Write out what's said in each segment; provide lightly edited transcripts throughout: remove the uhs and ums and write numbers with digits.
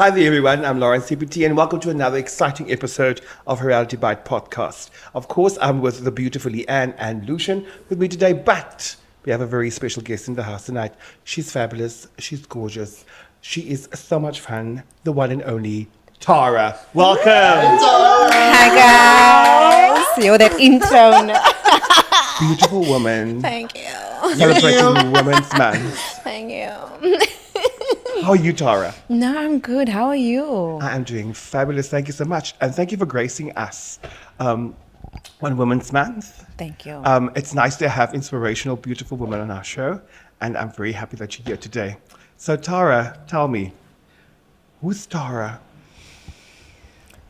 Hi there, everyone. I'm Lauren CPT, and welcome to another exciting episode of Reality Bite podcast. Of course, I'm with the beautiful Leanne and Lucian with me today, but we have a very special guest in the house tonight. She's fabulous. She's gorgeous. She is so much fun. The one and only Tara. Welcome. Hi guys. Yo, that intro. Beautiful woman. Thank you. Celebrating Women's Month. Thank you. How are you, Tara? No, I'm good. How are you? I am doing fabulous. Thank you so much. And thank you for gracing us on Women's Month. Thank you. It's nice to have inspirational, beautiful women on our show. And I'm very happy that you're here today. So, Tara, tell me, who's Tara?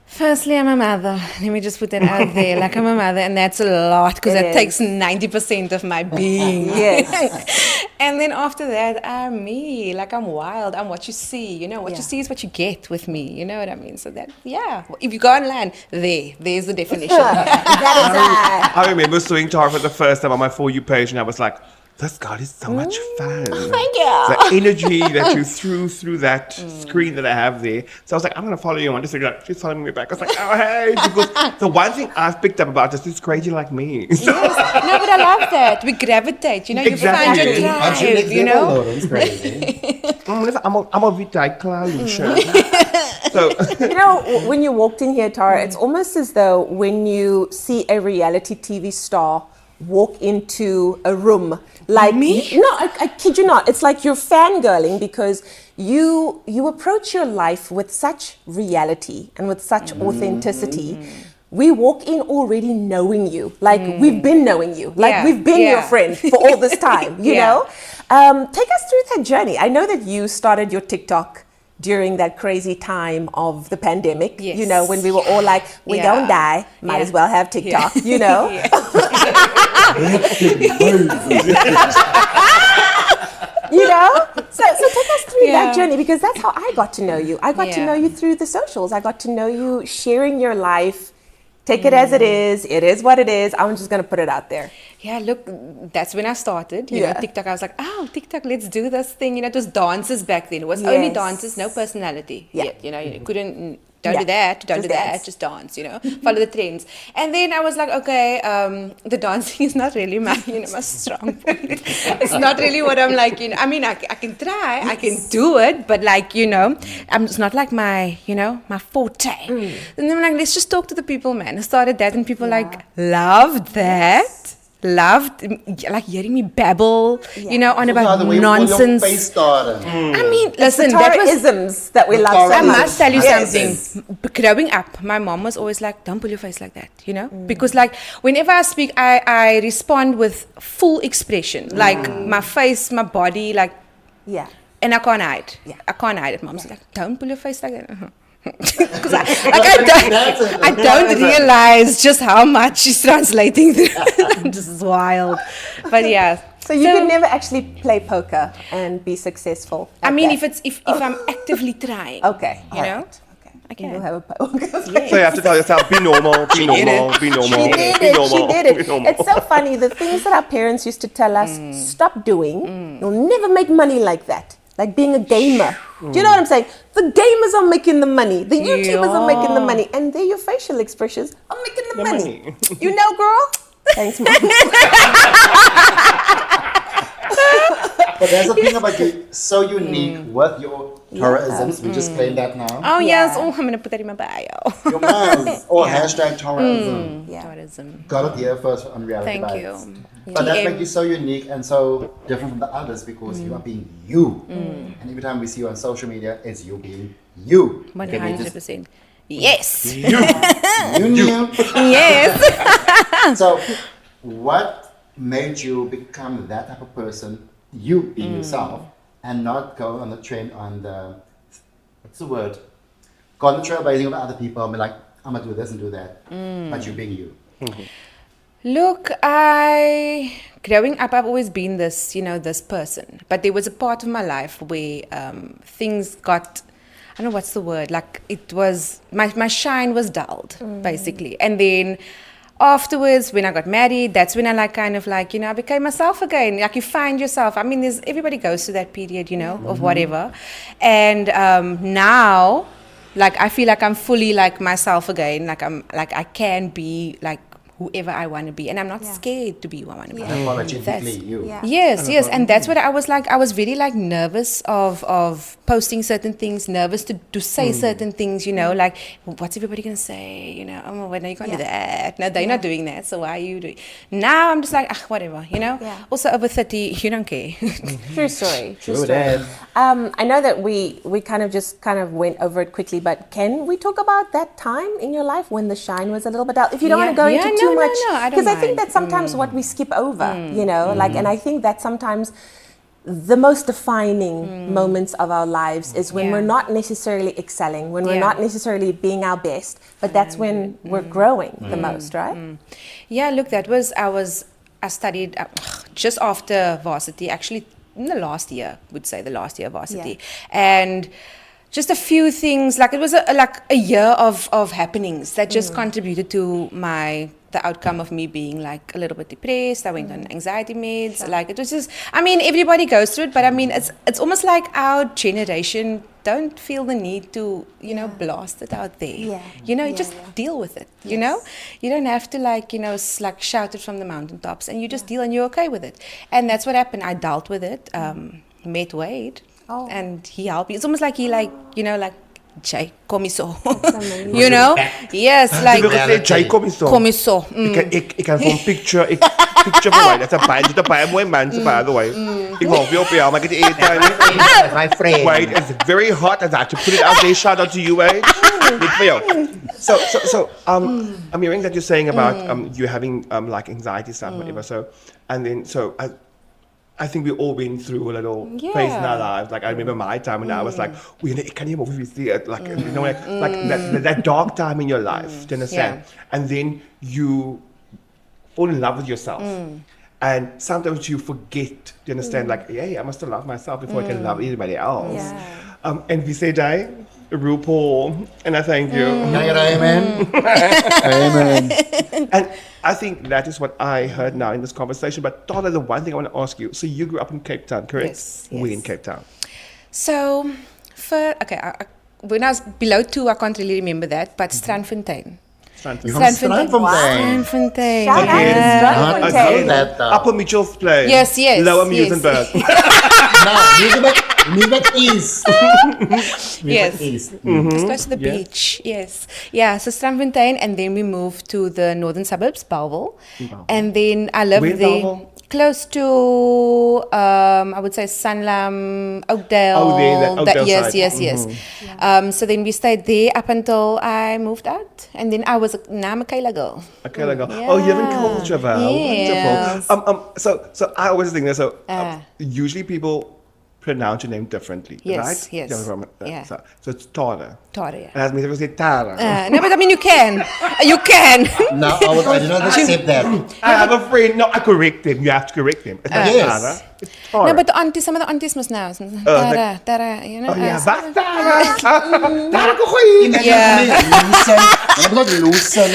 Firstly, I'm a mother. Let me just put that out there. Like, I'm a mother, and that's a lot because that takes 90% of my being. Yes. And then after that, I'm me. Like, I'm wild. I'm what you see. You know, what you see is what you get with me. You know what I mean? So that, if you go online, there's the definition. I remember seeing Tara for the first time on my For You page, and I was like, this girl is so much fun. Thank you. The energy that you threw through that screen that I have there. So I was like, I'm going to follow you on Instagram. She's following me back. I was like, oh, hey. Because the one thing I've picked up about this is crazy like me. So, Yes. No, but I love that. We gravitate. You know, Exactly. you find your tribe, you know? It's crazy. I'm a Vita clown show. So, You know, when you walked in here, Tara, it's almost as though when you see a reality TV star walk into a room, like Me? No, I kid you not. It's like you're fangirling because you approach your life with such reality and with such authenticity. We walk in already knowing you, like we've been knowing you, like we've been your friend for all this time, you know? Take us through that journey. I know that you started your TikTok during that crazy time of the pandemic, you know, when we were all like, we don't die, might as well have TikTok, you know? You know? So take us through that journey, because that's how I got to know you. I got to know you through the socials. I got to know you sharing your life. Take it as it is what it is. I'm just going to put it out there. Yeah, look, that's when I started, you know, TikTok. I was like, TikTok, let's do this thing. You know, it was dances back then. It was only dances, no personality yet. You know, you couldn't, don't do that, don't do that, just dance, you know, follow the trends. And then I was like, okay, the dancing is not really my, you know, my strong point. It's not really what I'm like, you know, I mean, I can try, I can do it, but like, you know, it's not like my, you know, my forte. And then I'm like, let's just talk to the people, man. I started that and people like loved that. Loved like hearing me babble, you know, on about nonsense. I mean, listen, that was isms that we love so much. I must tell you something. Growing up, my mom was always like, "Don't pull your face like that," you know, because like whenever I speak, I respond with full expression, like my face, my body, like and I can't hide. I can't hide it. Mom's like, "Don't pull your face like that." Because I don't realize just how much she's translating. This is wild, but yeah. So you could never actually play poker and be successful. I mean, if I'm actively trying, you know, I can. You'll have a poker. so you have to tell yourself, be normal, be normal, be normal, be normal. She did it. It's so funny. The things that our parents used to tell us, stop doing. You'll never make money like that. Like being a gamer. Do you know what I'm saying? The gamers are making the money. The YouTubers are making the money. And they're your facial expressions are making the money. You know, girl? Thanks, Mom. But there's a thing about you so unique with your Taraisms. We just played that now. Oh, yes. Oh, I'm going to put that in my bio. Your mouth. Or hashtag Taraism. Taraism. Got it here first on Reality Thank Bites. you. But that makes you so unique and so different from the others because you are being you. And every time we see you on social media, it's you being you. 100%. Yes. You. Yes. So, what made you become that type of person, you being yourself, and not go on the trend on the, what's the word? Go on the trailblazing of other people and be like, I'm going to do this and do that. But you being you. Look, growing up, I've always been this, you know, this person. But there was a part of my life where things got, I don't know what's the word, like it was, my shine was dulled, basically. And then afterwards, when I got married, that's when I I became myself again. Like you find yourself. I mean, everybody goes through that period, of whatever. And now, like I feel like I'm fully like myself again. Like I can be like whoever I want to be, and I'm not scared to be who I want to be. Unapologetically you. Yeah. Yes, and that's what I was like. I was very like nervous of posting certain things, nervous to say certain things. Like what's everybody gonna say? Oh, well, no, you can't do that. No, they're not doing that. So why are you doing? Now I'm just like, whatever. Yeah. Also over 30, you don't care. True story. True True story. that. I know that we kind of went over it quickly, but can we talk about that time in your life when the shine was a little bit out? If you don't want to go into too much, I don't because I think mind. that's sometimes what we skip over, and I think that sometimes the most defining moments of our lives is when we're not necessarily excelling, when we're not necessarily being our best, but that's when we're growing the most, right? Yeah, look, I studied just after varsity, actually in the last year of varsity. And just a few things, like it was a year of happenings that just contributed to the outcome of me being like a little bit depressed. I went on anxiety meds. Like it was just, I mean, everybody goes through it, but I mean, it's almost like our generation don't feel the need to, blast it out there. You just deal with it, you know? You don't have to like shout it from the mountaintops, and you just deal and you're okay with it. And that's what happened. I dealt with it, met Wade, and he helped me. It's almost like he Jay, komiso. Yes, like Jay, komiso. Komiso. Ik kan zo'n picture van mij. Dat is een paar mooie mensen, by the way. Ik hoop je op jou, maar ik het eten. My friend. Wade is very hot. I had to put it out there. Shout out to you, Wade. Niet voor jou. So, I'm hearing that you're saying about you having like anxiety stuff, whatever. So, and then I think we all been through a little phase in our lives. Like I remember my time when I was like, ik kan niet meer over see it. Like like that dark time in your life. Do you understand? Yeah. And then you fall in love with yourself. And sometimes you forget. Do you understand? Like, I must love myself before I can love anybody else. Yeah. And we say, Jai, RuPaul, and I thank you. Amen. Amen. And I think that is what I heard now in this conversation. But Donna, the one thing I want to ask you. So you grew up in Cape Town, correct? Yes. Where in Cape Town? So, when I was below 2, I can't really remember that, but Strandfontein. You're from Strandfontein. Strandfontein. Shout out to I Strandfontein. know that. Upper Mitchell's Plain. Yes. Lower yes. Musenberg. No, Musenberg East. Yes. East. It's close to the beach, yes. Yeah, so Strandfontein, and then we moved to the northern suburbs, Bellville. And then I lived Where in there. Bellville? Close to, I would say Sanlam, Oakdale. Oh, there, that Oakdale side. Yes. So then we stayed there up until I moved out. And then I was now I'm a Kayla girl. Okay, like, oh, you're in culture, Val. Yes. Wonderful. So I always think that. Usually people pronounce your name differently, Yes, right? yes. So it's Tara. Tara, yeah. And as me say Tara. No, but I mean, you can. You can. No, I did not accept that. I have a friend. No, I correct him. You have to correct him. It's not Yes. Tara. It's Tara. No, but some of the aunties must know. Tara, you know. Oh, yeah, but Tara. Tara ko ko'y. Yeah. Loosen.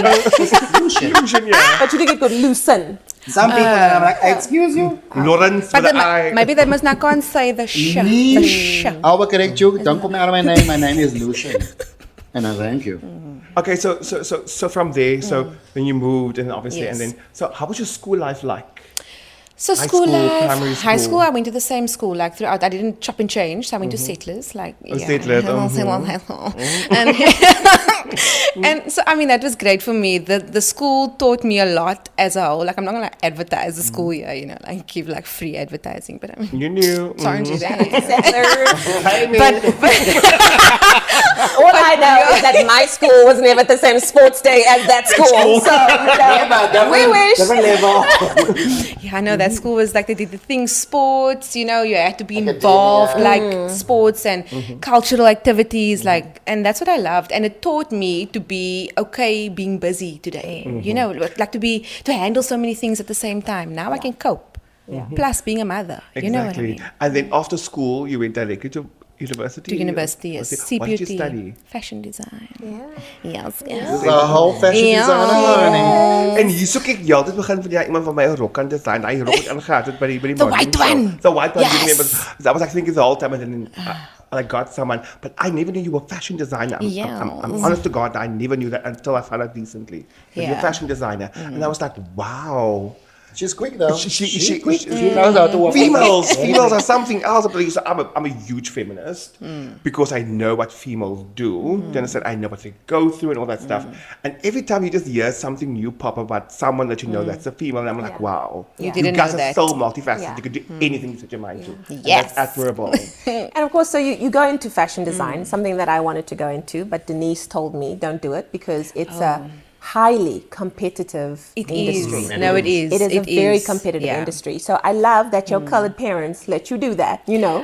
Fusion, yeah. But you think it could loosen. Some people are like, excuse you. Lawrence with But the I. maybe they must not can't say the sh. The sh. I will correct you. Don't put me out of my name. My name is Lucian. And I thank you. Okay, so from there, so then you moved, and obviously, Yes. and then, so how was your school life like? So High school school, life, primary high school. school, I went to the same school like throughout. I didn't chop and change, so I went to Settlers, like Settlers, and so I mean that was great for me. The school taught me a lot as a whole. Like I'm not gonna advertise the school here, like give like free advertising, but I mean You knew. sorry, But all I know is that my school was never the same sports day as that school. So we wish. Different level. Yeah, I know that school was like they did the things sports, you had to be involved, like sports and cultural activities, like, and that's what I loved. And it taught me to be okay being busy today, like to handle so many things at the same time. Now I can cope. Plus being a mother, you know what I Exactly. mean? And then after school, you went directly to University? To university, yes. CPUT. What did you study? Fashion design. Yeah. Yes, This yes. is a whole fashion designer learning. En hier soek ek jy altyd begin van iemand van my 'n rok kan design. Daai rok het aangehad het by die The modeling white show. one. The white one. Yes. You remember? That was like thinking the whole time and then I got someone, but I never knew you were a fashion designer. I'm honest to God, I never knew that until I found out recently. That you're a Yeah. fashion designer. And I was like, wow. She's quick though. She knows how to work. Females are something else. Please, I'm a huge feminist because I know what females do. You understand? I know what they go through and all that stuff. And every time you just hear something new pop up about someone that you know that's a female, and I'm like, wow, You didn't guys know are that. so multifaceted. Yeah. You could do anything you set your mind to. And Yes. that's admirable. And of course, so you go into fashion design, something that I wanted to go into, but Denise told me don't do it because it's a highly competitive It industry. is. No, it is. It is a very competitive industry. So I love that your colored parents let you do that,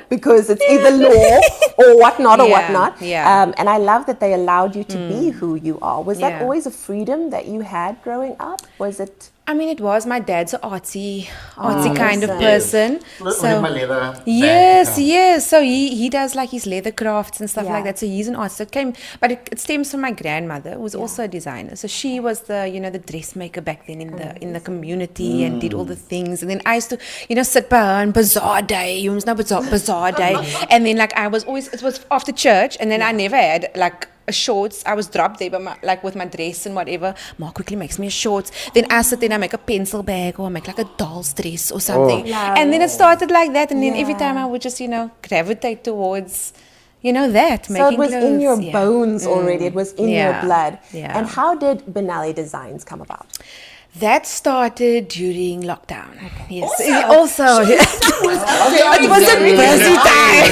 because it's either law or whatnot or Yeah, whatnot. yeah. And I love that they allowed you to be who you are. Was that Yeah. always a freedom that you had growing up? Was it? I mean, it was. My dad's an artsy kind of awesome. person. With my leather bag. Yes. So he does like his leather crafts and stuff Yeah. like that. So he's an artist. So it stems from my grandmother, who was also a designer. So she was the dressmaker back then in the community and did all the things. And then I used to sit by her on bazaar day. You know, bazaar day. And then like it was after church, and then I never had like a shorts. I was dropped there with my dress and whatever. Ma quickly makes me a shorts. Then I sit there and I make a pencil bag or I make like a doll's dress or something. And then it started like that. And then every time I would just, gravitate towards, that. So it was in your Yeah. bones already. It was in your Yeah. blood. Yeah. And how did Benali Designs come about? That started during lockdown. Yes. Also, it was a busy time.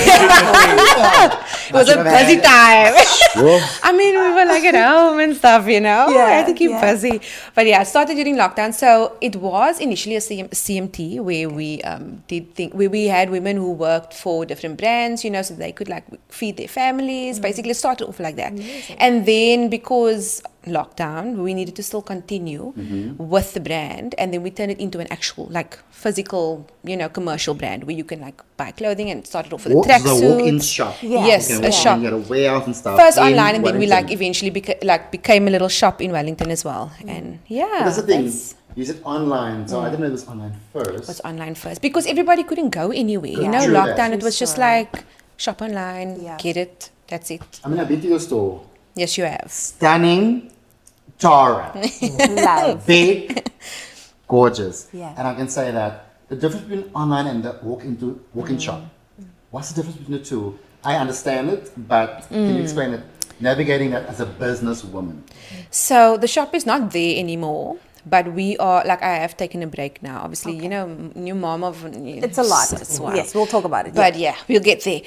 It was a busy time. I mean, we were like at home and stuff, I had to keep busy. But yeah, it started during lockdown. So it was initially a CMT where we where we had women who worked for different brands, so they could like feed their families. Basically, it started off like that. Amazing. And then because lockdown, we needed to still continue with the brand, and then we turned it into an actual like physical, commercial brand where you can like buy clothing, and started off with a tracksuit. The walk-in shop. Yeah. Yes, You can a walk shop. in, you got a warehouse and stuff. First in online, and then we like Wellington. eventually became a little shop in Wellington as well. And yeah, That's the thing. You said online, so I didn't know it was online first. It was online first because everybody couldn't go anywhere. True Lockdown. that. It was just like shop online, Yeah. get it. That's it. I mean, I've been to your store. Yes, you have. Stunning, Tara. Love. Big, gorgeous. Yeah. And I can say that the difference between online and the walk-in shop. What's the difference between the two? I understand it, but can you explain it? Navigating that as a businesswoman. So the shop is not there anymore. But we are like I have taken a break now. Obviously, new mom of It's a lot. Wow. Yes, we'll talk about it. But yeah, we'll get there.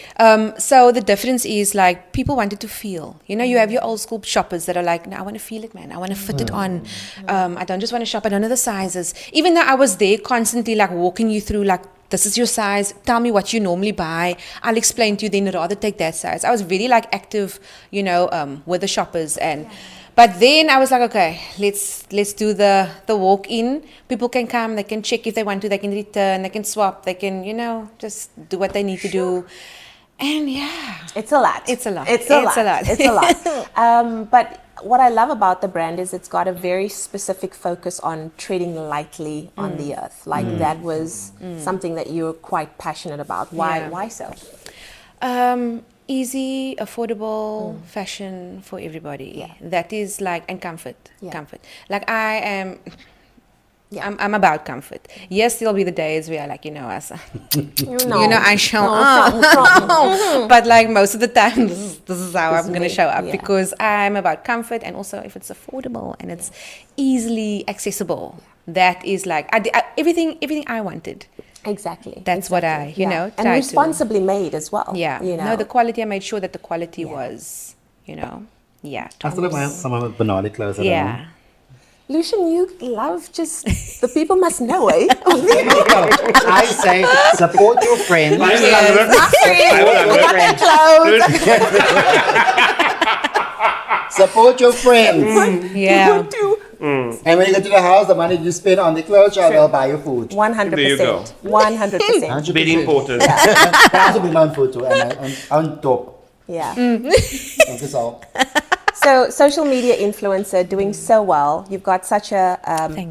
So the difference is like people wanted to feel. You have your old school shoppers that are like, no, I want to feel it, man. I want to fit it on. I don't just want to shop. I don't know the sizes. Even though I was there constantly like walking you through like, this is your size. Tell me what you normally buy. I'll explain to you. Then rather take that size. I was very like active, with the shoppers and. But then I was like, okay, let's do the walk-in. People can come, they can check if they want to, they can return, they can swap, they can, just do what they need to do. And yeah. It's a lot. It's a lot. It's a It's lot. a lot. It's a lot. But what I love about the brand is it's got a very specific focus on treading lightly on the earth. Like that was something that you're quite passionate about. Why? Yeah. Why so? Easy, affordable fashion for everybody. Yeah. That is like, and comfort. Yeah. Comfort. Like I am. Yeah. I'm about comfort. Yes, there'll be the days where like, I show No, up. But like most of the time, this is how I'm going to show up Yeah. because I'm about comfort, and also if it's affordable and it's easily accessible, that is like everything I wanted. Exactly. That's what I, Yeah. tried and to. responsibly made as well. Yeah. No, the quality, I made sure that the quality was, yeah. I still have some of my banana clothes. at home. Yeah. Lucian, you love just the people must know, eh? I say support your friends. Support your friends. Yeah. And when you get to the house, the money you spend on the clothes, they'll buy you food. 100%. There you go. 100%. 100%. Very important. But I also bring my own food too, and on top. Yeah. That's all. So, social media influencer, doing so well. You've got such a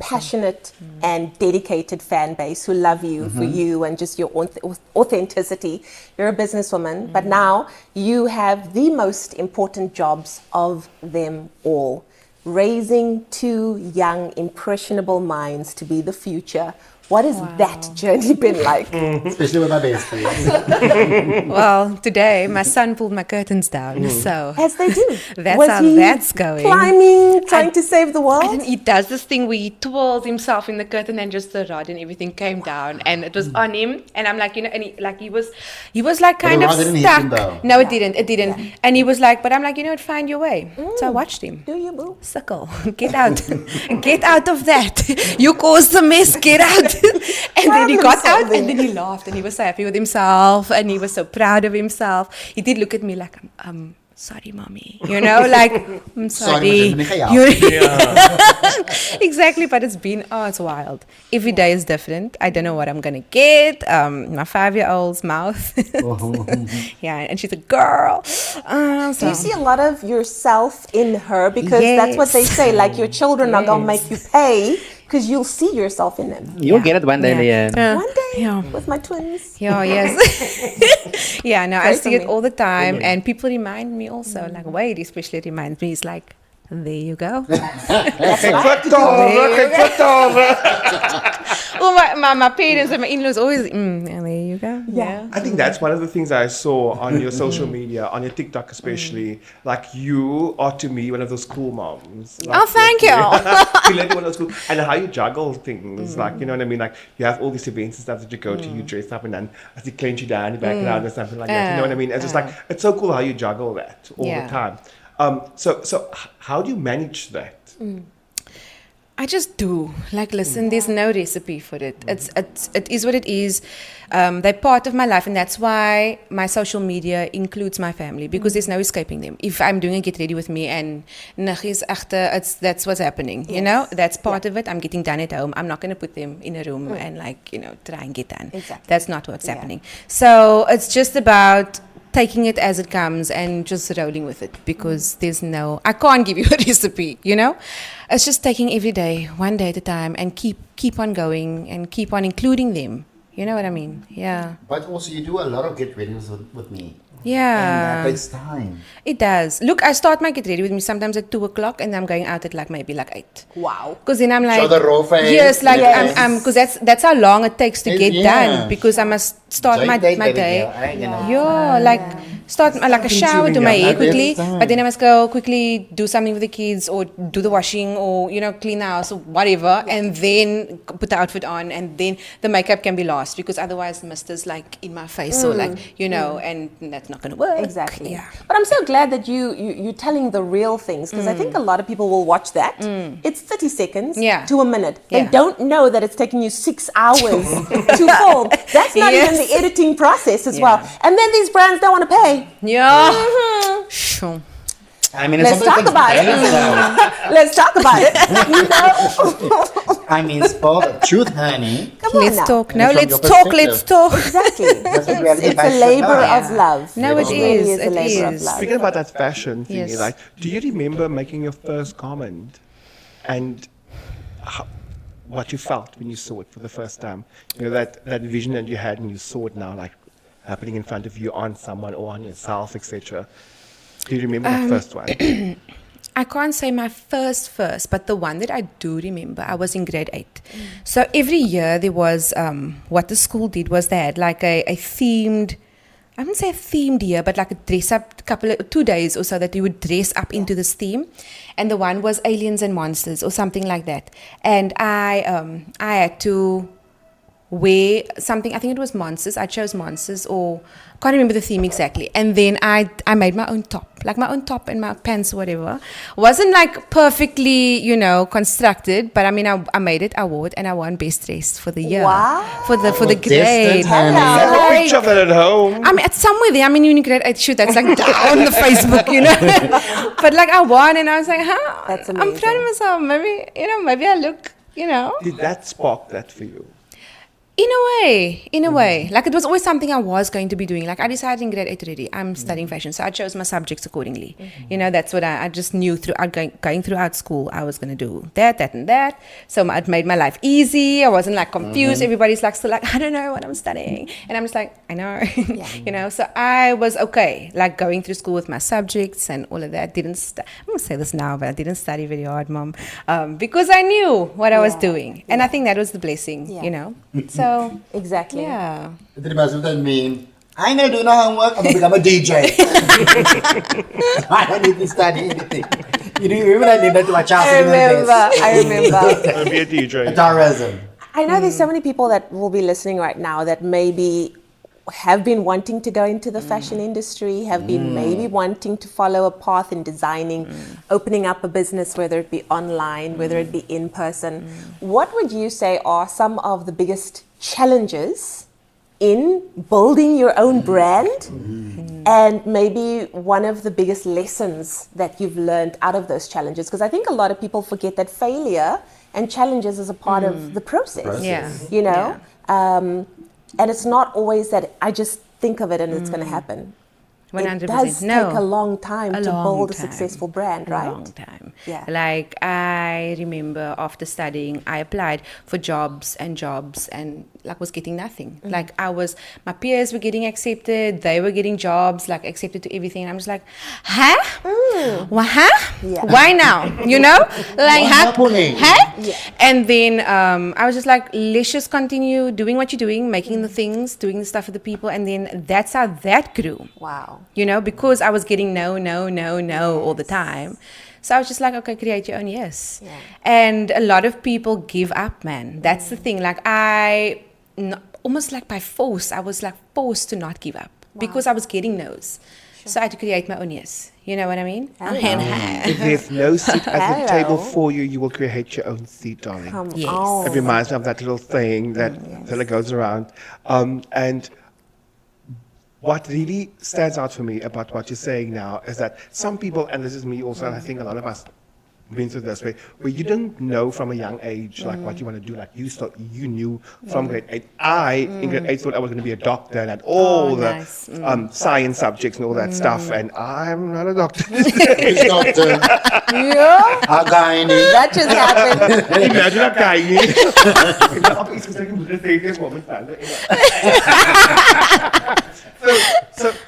passionate and dedicated fan base who love you for you and just your authenticity. You're a businesswoman, but now you have the most important jobs of them all. Raising two young, impressionable minds to be the future. What has that journey been like? Especially with my best friend. Well, today my son pulled my curtains down, so As they do. that's Was how he that's going. climbing, trying to save the world? And he does this thing where he twirls himself in the curtain and just the rod and everything came down and it was on him. And I'm like, and he was like kind the of rod didn't hit him, stuck. though. No, it didn't. Yeah. And he was like, but I'm like, find your way. So I watched him. Do you, boo? Suckle, get out, get out of that. You caused the mess, get out. And then he got out and then he laughed and he was so happy with himself and he was so proud of himself. He did look at me like, I'm sorry, mommy. Like, I'm sorry. Exactly, but it's wild. Every day is different. I don't know what I'm going to get. My 5-year-old's mouth. Yeah, and she's a girl. Do you see a lot of yourself in her? Because that's what they say, like your children are going to make you pay because you'll see yourself in them. You'll get it one day, Leanne. One day with my twins. Yeah, yes. Yeah, no, I Pray see for it me. all the time. And people remind me also, like Wade especially reminds me, he's like, there you go. Well, my parents and my in-laws always, and there you go. Yeah. I think that's one of the things I saw on your social media, on your TikTok especially. Like, you are to me one of those cool moms. Like, Oh, thank you. You let one of those cool, and how you juggle things, like, you know what I mean? Like, you have all these events and stuff that you go to, you dress up and then as you clench you down in the background or something like that. You know what I mean? It's just like, it's so cool how you juggle that all the time. So how do you manage that? I just do. Like, listen, there's no recipe for it. It is what it is. They're part of my life, and that's why my social media includes my family, because there's no escaping them. If I'm doing a get ready with me and Nagis achter, that's what's happening. You know, that's part of it. I'm getting done at home. I'm not going to put them in a room and try and get done. Exactly. That's not what's happening. So it's just about taking it as it comes and just rolling with it, because I can't give you a recipe, It's just taking every day, one day at a time, and keep on going and keep on including them. You know what I mean? Yeah. But also, you do a lot of get ready with me. Yeah. And that takes time. It does. Look, I start my get ready with me sometimes at 2:00 and I'm going out at maybe 8. Wow. Because then I'm like, Show the raw face. yes, like Yes. I'm because that's how long it takes to get done, because I must start my day. Yeah, like start like a shower, do my hair quickly, but then I must go quickly do something with the kids or do the washing or clean the house or whatever, and then put the outfit on, and then the makeup can be lost, because otherwise mister's like in my face or like and that's not going to work. Exactly. Yeah. But I'm so glad that you're telling the real things, because I think a lot of people will watch that. It's 30 seconds to a minute. They don't know that it's taking you 6 hours to film. That's not even the editing process as well. And then these brands don't want to pay. Yeah. Sure. I mean, Let's talk about it. Let's talk about it. I mean, spoil the truth, honey. Come on Let's now. talk. And No, from let's your talk. perspective. Let's talk. Exactly. That's what reality It's a bites labor about. of love. No, it really is. is a It labor of is. love. Speaking about that fashion thing, Yes. like, do you remember making your first comment and what you felt when you saw it for the first time? That vision that you had and you saw it now, like happening in front of you on someone or on yourself, etc. Do you remember that first one? I can't say my first, but the one that I do remember, I was in grade 8. So every year there was, what the school did was they had like a themed, I wouldn't say a themed year, but like a dress up 2 days or so that you would dress up into this theme. And the one was aliens and monsters or something like that. And I had to wear something. I think it was Monsters. I chose Monsters, or can't remember the theme exactly. And then I made my own top, like my own top and my pants, whatever. Wasn't like perfectly, constructed, but I mean, I made it. I wore it, and I won best dressed for the year. Wow. For the grade. honey. I have a picture of that at home. I mean, it's somewhere there. I mean, in grade 8, shoot, that's like down the Facebook, But like I won, and I was like, huh? That's I'm amazing. proud of myself. Maybe, maybe I look, Did that spark that for you? In a way. Like it was always something I was going to be doing. Like I decided in grade 8 already, I'm studying fashion. So I chose my subjects accordingly. That's what I just knew throughout going throughout school, I was going to do that, and that. So it made my life easy. I wasn't like confused. Everybody's like, still like, I don't know what I'm studying. And I'm just like, I know. So I was okay, like going through school with my subjects and all of that. I'm going to say this now, but I didn't study very hard, Mom, because I knew what I was doing. And I think that was the blessing, So, Exactly. yeah. Ito diba, sometimes mean, I ain't gonna do no homework, I'm gonna become a DJ. I don't need to study anything. You remember I did that to my child? I remember. I'll be a DJ. Guitarism. I know there's so many people that will be listening right now that maybe have been wanting to go into the fashion industry, have been maybe wanting to follow a path in designing, opening up a business, whether it be online, whether it be in person. What would you say are some of the biggest challenges in building your own brand, and maybe one of the biggest lessons that you've learned out of those challenges? Because I think a lot of people forget that failure and challenges is a part of the process. Yeah. And it's not always that I just think of it and it's going to happen. 100%. It does take a long time to long build a time. successful brand, right? A long time. Yeah. Like I remember after studying, I applied for jobs and like was getting nothing. Like my peers were getting accepted, they were getting jobs, like accepted to everything. And I'm just like, huh? Well, huh? Yeah. Why now? Like, happening? huh? Yeah. And then I was just like, let's just continue doing what you're doing, making the things, doing the stuff for the people. And then that's how that grew. Wow. Because I was getting no all the time. So I was just like, okay, create your own yes. Yeah. And a lot of people give up, man. That's the thing. Like almost like by force, I was like forced to not give up because I was getting no's. So I had to create my own yes. You know what I mean? If there's no seat at the table for you, you will create your own seat, darling. Come Yes. on. It reminds me of that little saying that goes around. And what really stands out for me about what you're saying now is that some people, and this is me also, and I think a lot of us been through this way, where you don't know from a young age like what you want to do. Like you knew from grade 8. In grade 8 thought I was going to be a doctor and had all nice. science subjects and all that stuff, and I'm not a doctor. He's doctor. Yeah. A gynae. That just happened. Imagine a guy.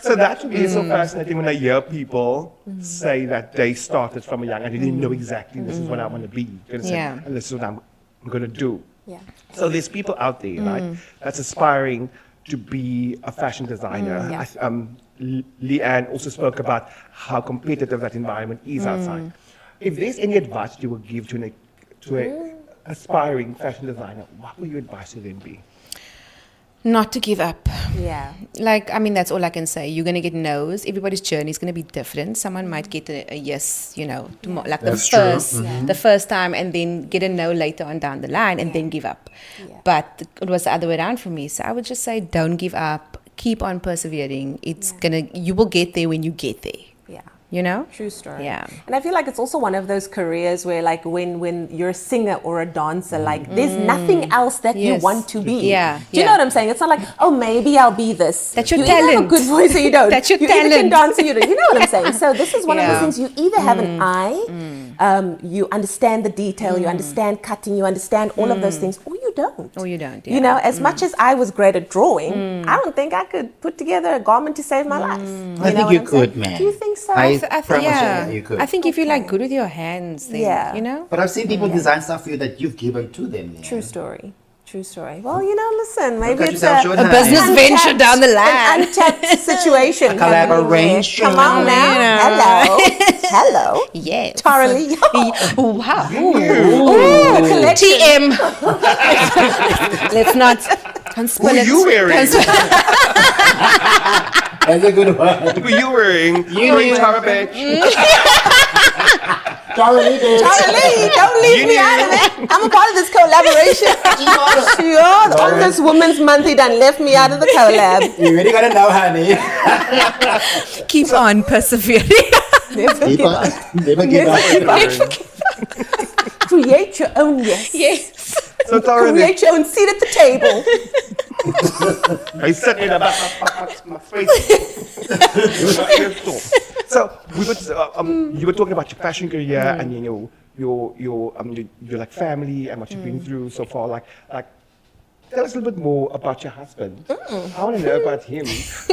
So that to me is so fascinating when I hear people say that they started from a young and they didn't know exactly this is what I want to be. Yeah. And this is what I'm going to do. Yeah. So there's people out there, right, that's aspiring to be a fashion designer. Leanne also spoke about how competitive that environment is outside. If there's any advice you would give to an aspiring fashion designer, what would your advice to them be? Not to give up. Yeah. Like, I mean, that's all I can say. You're going to get no's. Everybody's journey is going to be different. Someone might get a yes, like That's the first time, and then get a no later on down the line, and then give up. Yeah. But it was the other way around for me. So I would just say, don't give up. Keep on persevering. You will get there when you get there. Yeah. True story. Yeah. And I feel like it's also one of those careers where, like, when you're a singer or a dancer, like, there's nothing else that you Yes. want to be. Yeah, Do you know what I'm saying? It's not like, oh, maybe I'll be this. That's your you either have a talent. good voice or you don't. That's your you either can talent. dance or you don't. You know what I'm saying? So this is one of those Yeah. things. You either have an eye, you understand the detail, you understand cutting, you understand all of those things, or you don't. Or you don't, You know, as much as I was great at drawing, I don't think I could put together a garment to save my life. I think know you what I'm could, saying? man. Do you think so? I promise promise you could. I think if you're like good with your hands, then, Yeah. you know. But I've seen people design stuff for you that you've given to them. True story. True story. Well, listen, maybe cut it's yourself short, A honey. business venture down the an line. untapped situation. collaboration. Come on now. Hello. Yes. Tara Lee. Wow. Ooh, a collection. TM. Let's not. Can't Who spill are it. you wearing? Can't spill- That's a good one. Who are you wearing? You wearing Tara, bitch. Charlie, bitch. Tara Lee, don't leave me out of it. I'm a part of this collaboration. Sure. On this Women's Month, he done left me out of the collab. You really gotta know, honey. Keep on persevering. Keep on. Never give up. Create your own yes. Yes. So Tara, Create your own seat at the table. I said in about my face. So you were talking about your fashion career and your like family and what you've been through so far. Like tell us a little bit more about your husband. I want to know about him.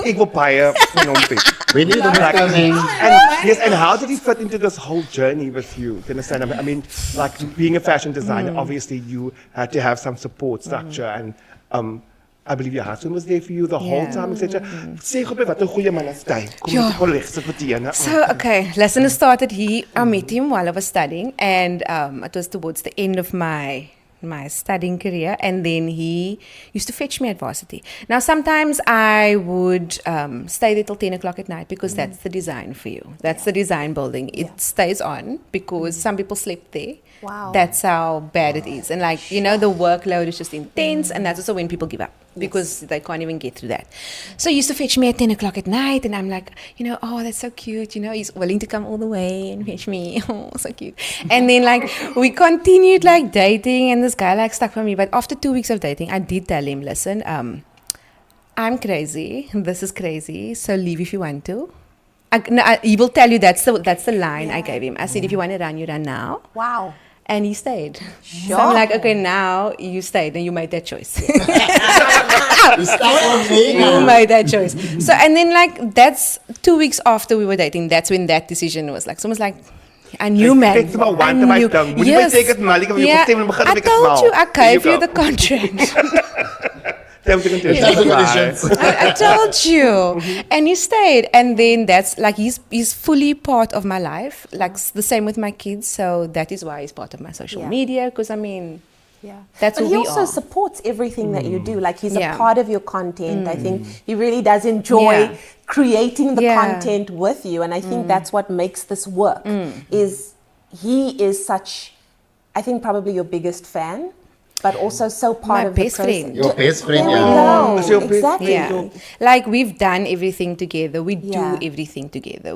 Ik wil baie van hom weet. We need the coming. And how did he fit into this whole journey with you? Do you understand? I mean, like being a fashion designer, obviously you had to have some support structure, and I believe your husband was there for you the whole time, etc. Sê gou wat 'n goeie man is hy. Kom Ja. die kollegse verdiene. So, okay, lesson started. I met him while I was studying, and it was towards the end of my studying career, and then he used to fetch me at varsity. Now, sometimes I would stay there till 10 o'clock at night because that's the design for you. That's the design building. It stays on because some people sleep there. Wow. That's how bad it is. And the workload is just intense, and that's also when people give up because they can't even get through that. So he used to fetch me at 10 o'clock at night, and I'm like, oh, that's so cute. He's willing to come all the way and fetch me. Oh, so cute. And then we continued dating, and this guy stuck for me. But after 2 weeks of dating, I did tell him, listen, I'm crazy. This is crazy. So leave if you want to. He will tell you that's the line I gave him. I said, if you want to run, you run now. Wow. And he stayed. Sure. So I'm like, okay, now you stayed and you made that choice. You stuck on me You now. made that choice. So, and then that's 2 weeks after we were dating, that's when that decision was someone's like, I knew, man. It's about one I time I knew. done. Moet jy my take it, man. Ek wil jou Yeah, stem en begin I met 'n told smaal. you, I gave There you you the go. contract. Terms and conditions. Terms and conditions. I told you. And he stayed. And then that's he's fully part of my life. The same with my kids. So that is why he's part of my social media. Because Yeah. That's but who he we also are. supports everything that you do. He's Yeah. a part of your content. I think he really does enjoy Yeah. creating the Yeah. content with you. And I think that's what makes this work. Is he is such, I think probably your biggest fan, but also so part My of the best process. friend. Your best friend, There we yeah. go. It's your best Exactly. Yeah. We've done everything together. We do Yeah. everything together.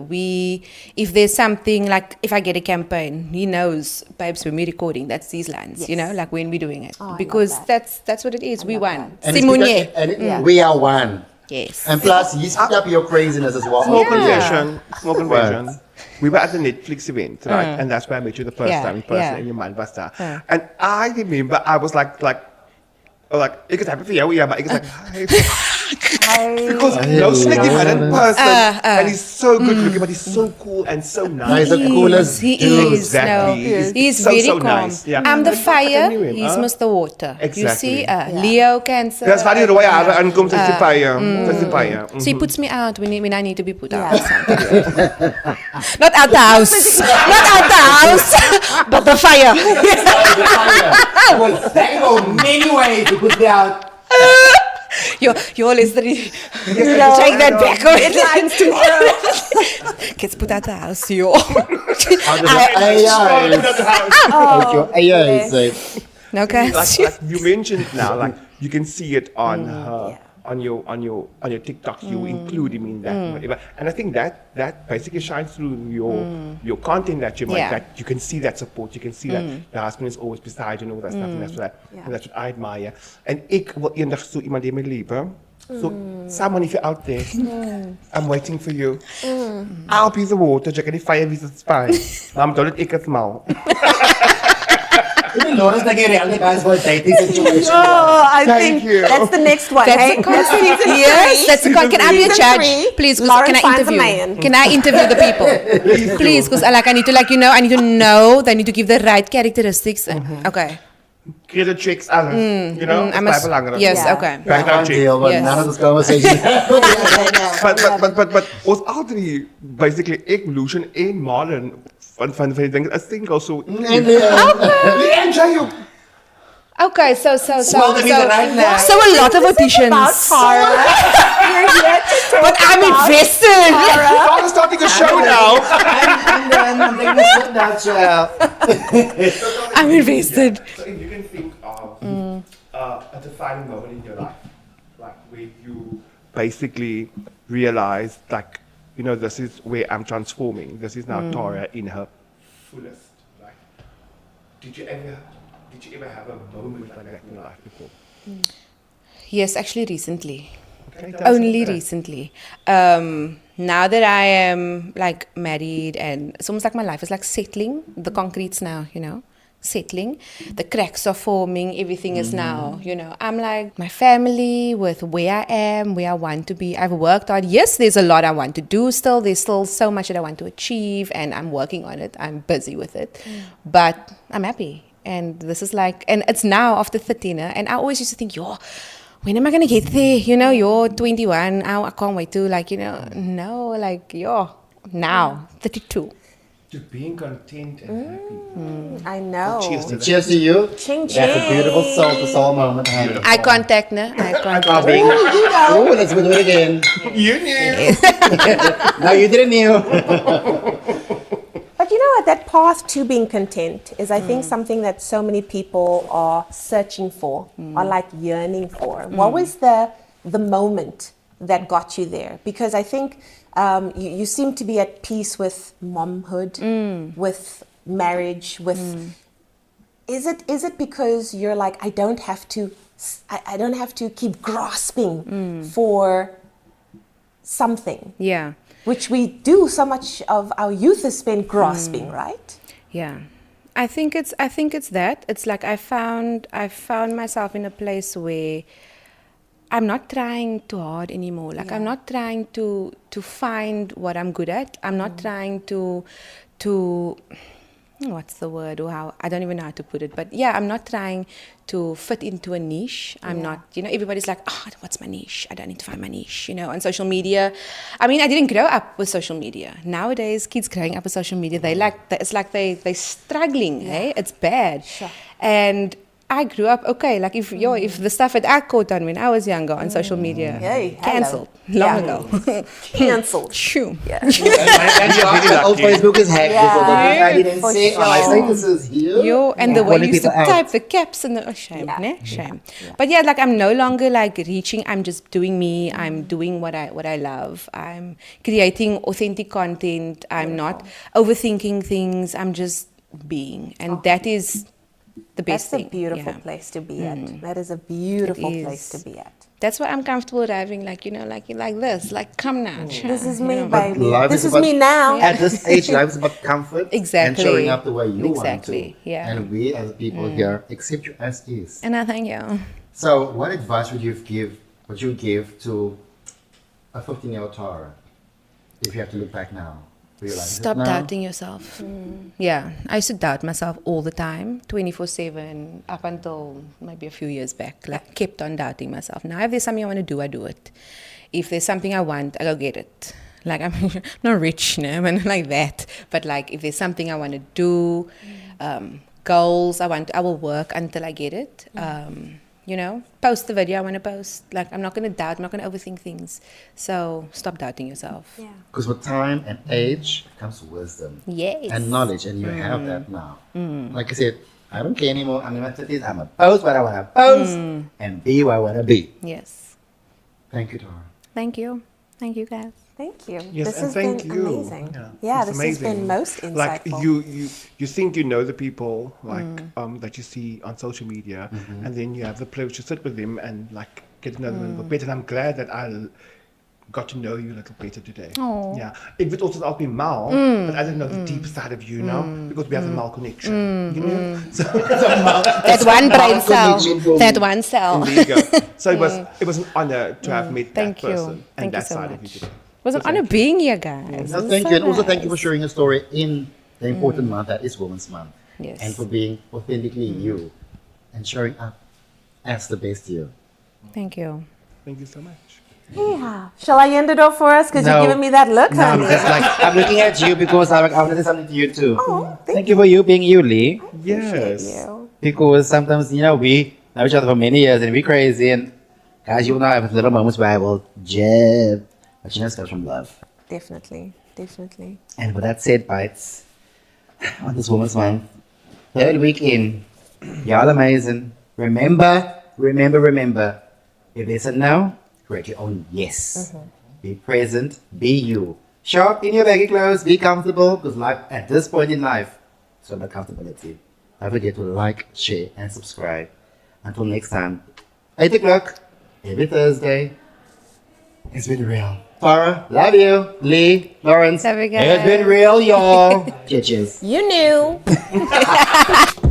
If there's something, if I get a campaign, he knows, babes, when we're recording, that's these lines, Yes. when we're doing it. Oh, I love because that. that's what it is. We love won. And it's Simonye. because- we are one. Yes. And plus, you speed up your craziness as well. Small confession. Right. We were at the Netflix event, right? And that's where I met you the first Yeah, time in person, yeah. and your man was there. And I remember I was like, ik is happy for you, yeah, but ik is because no slick him in person, and he's so good looking, but he's so cool and so nice. He's the coolest He dude. is. Exactly. No, he's so, very so calm. nice. Yeah. I'm the I fire. knew him, He's huh? Mr. Water. You see, Exactly. Leo, Cancer. That's why die rooi hare aankom, sy is die fire. Sy is die fire. So he puts me out when I need to be put out. Yeah. Not out the house. Not out the house, but the fire. Well, there you go. Many ways to put out. You're listening. Take that back. Lines tomorrow. Gets put out the house, yo. Oh, Okay. Like you mentioned now, you can see it on her, on your TikTok. You include him in that, whatever. And I think that basically shines through your content that you make. Yeah. That you can see that support. You can see that the husband is always beside you and all that stuff. And that's what I admire. And ik wil eendag so iemand in my leven. So someone, if you're out there, I'm waiting for you. I'll be the water. Jy kan die fire wees, it's fine. Maar dan ek het mal. Even Laura's like a reality guys for a dating situation. Oh, I Thank think you. that's the next one. That's Hey, the concept. season Yes, three. that's the con. Can I be a Season judge, three, please? Lauren Can I finds a interview? man. Can I interview the people, please? Because I need to know. They need to give the right characteristics. Okay. credit checks, alles. You know, I is must, baie belangrik. yes, Yeah. okay. I Background can't check. deal with Yes. none of this conversation. But ons al drie, basically, ek, Lucian en Marlon, van die dinge, I think also... En jy ook. Okay, so right now. so a lot of About auditions. Tara. We're here to talk But I'm about invested. I'm starting a show now. I'm done. I'm taking a sit down, child. I'm invested. So if you can think of a defining moment in your life, like where you basically realize, like, you know, this is where I'm transforming. This is now Tara in her fullest. Like, did you ever have a moment like that in your life before? Yes, actually recently. Okay, tell us Only about that. recently. Now that I am like married and it's almost like my life is like settling. The concrete's now, you know, settling. The cracks are forming. Everything is now, you know. I'm like my family with where I am, where I want to be. I've worked hard. Yes, there's a lot I want to do still. There's still so much that I want to achieve and I'm working on it. I'm busy with it. But I'm happy. And this is like, and it's now after 13. And I always used to think, yo, when am I going to get there? You know, you're 21. I can't wait to, like, you know, no, like, yo, now, 32. To being content and happy. I know. Cheers to that. Cheers to you. Ching That's a beautiful ching. soul-to-soul moment. honey. Eye contact, no? Eye contact. Oh, let's do it again. You knew. No, you didn't know. But you know what? That path to being content is, I think, something that so many people are searching for, are like yearning for. What was the moment that got you there? Because I think you seem to be at peace with momhood, with marriage, with. Is it because you're like, I don't have to keep grasping for something? Yeah. Which we do, so much of our youth is spent grasping, right? Yeah. I think it's that. It's like I found myself in a place where I'm not trying too hard anymore. Like I'm not trying to find what I'm good at. I'm not trying to what's the word or how, I don't even know how to put it, but yeah, I'm not trying to fit into a niche. I'm not, you know, everybody's like, oh, what's my niche? I don't need to find my niche, you know, on social media. I mean, I didn't grow up with social media. Nowadays, kids growing up with social media, it's like they're struggling, hey? It's bad. Sure. And I grew up okay. Like if the stuff that I caught on when I was younger on social media, Hey, cancelled hello. long Yeah. ago. Cancelled. Shoo. Yeah. Oh, Facebook is hacked. Yeah, I didn't for say sure. my statuses here. Yo, and the way Calling you used to people out. type the caps and the shame, Yeah. ne? Shame. But yeah, like I'm no longer like reaching. I'm just doing me. I'm doing what I love. I'm creating authentic content. I'm not overthinking things. I'm just being, and that is the best That's thing. a beautiful Yeah. place to be at. That is a beautiful It place to is. be at. That's why I'm comfortable driving, like, you know, like this. Like, come now. This is you me, know. baby. life This is is about- me now. At this age, life is about comfort Exactly. and showing up the way you Exactly, want to. yeah. And we as people here accept you as is. And I thank you. So, what advice would you give to a 15-year-old Tara if you have to look back now? Realize it Stop now? doubting yourself. Yeah, I used to doubt myself all the time, 24/7, up until maybe a few years back. Like, kept on doubting myself. Now, if there's something I want to do, I do it. If there's something I want, I go get it. Like, I'm not rich, no, I'm not like that. But like, if there's something I want to do, goals I will work until I get it. You know, post the video I want to post. Like, I'm not going to doubt, I'm not going to overthink things. So stop doubting yourself. Yeah. Because with time and age comes wisdom Yes. and knowledge, and you have that now. Like I said, I don't care anymore. I'm in my 30s. I'm going to post what I want to post and be where I want to be. Yes. Thank you, Tara. Thank you. Thank you, guys. Thank you. Yes, this and has thank been you. amazing. Yeah, This it's has been amazing. most insightful. Like you think you know the people that you see on social media, and then you have the privilege to sit with them and like get to know them a little better. And I'm glad that I got to know you a little better today. Oh. Yeah, it would also help me Mal, but I didn't know the deeper side of you now because we have the Mal connection. You know, so That one brain cell. That one cell. there you go. So it was an honor to have met Thank that you. person and Thank you that so side of you much. today. It was an So honor thank you. being here, guys. No, It was thank so you. And also thank you for nice. sharing a story in the important month that is Women's Month. Yes. And for being authentically you. and showing up as the best you. Thank you. Thank you so much. Yeah. Shall I end it off for us? Because No. you're giving me that look, No, I'm honey. just like, I'm looking at you because I want to say something to you too. Oh, Thank you for you being you, Lee. Yes. you. Because sometimes, we know each other for many years and we're crazy. And guys, you know, I have little moments where I will jab. But you know, it comes from love. Definitely. Definitely. And with that said, Bites, on this Women's Month, third weekend, y'all amazing. Remember, if there's a no, create your own yes. Be present, be you. Show up in your baggy clothes, be comfortable, because life, at this point in life, it's about comfortability. Don't forget to like, share, and subscribe. Until next time, 8 o'clock, every Thursday. It's been real. Farah, love you. Lee, Lawrence, Love you it's guys. been real, y'all. Cheers. You knew.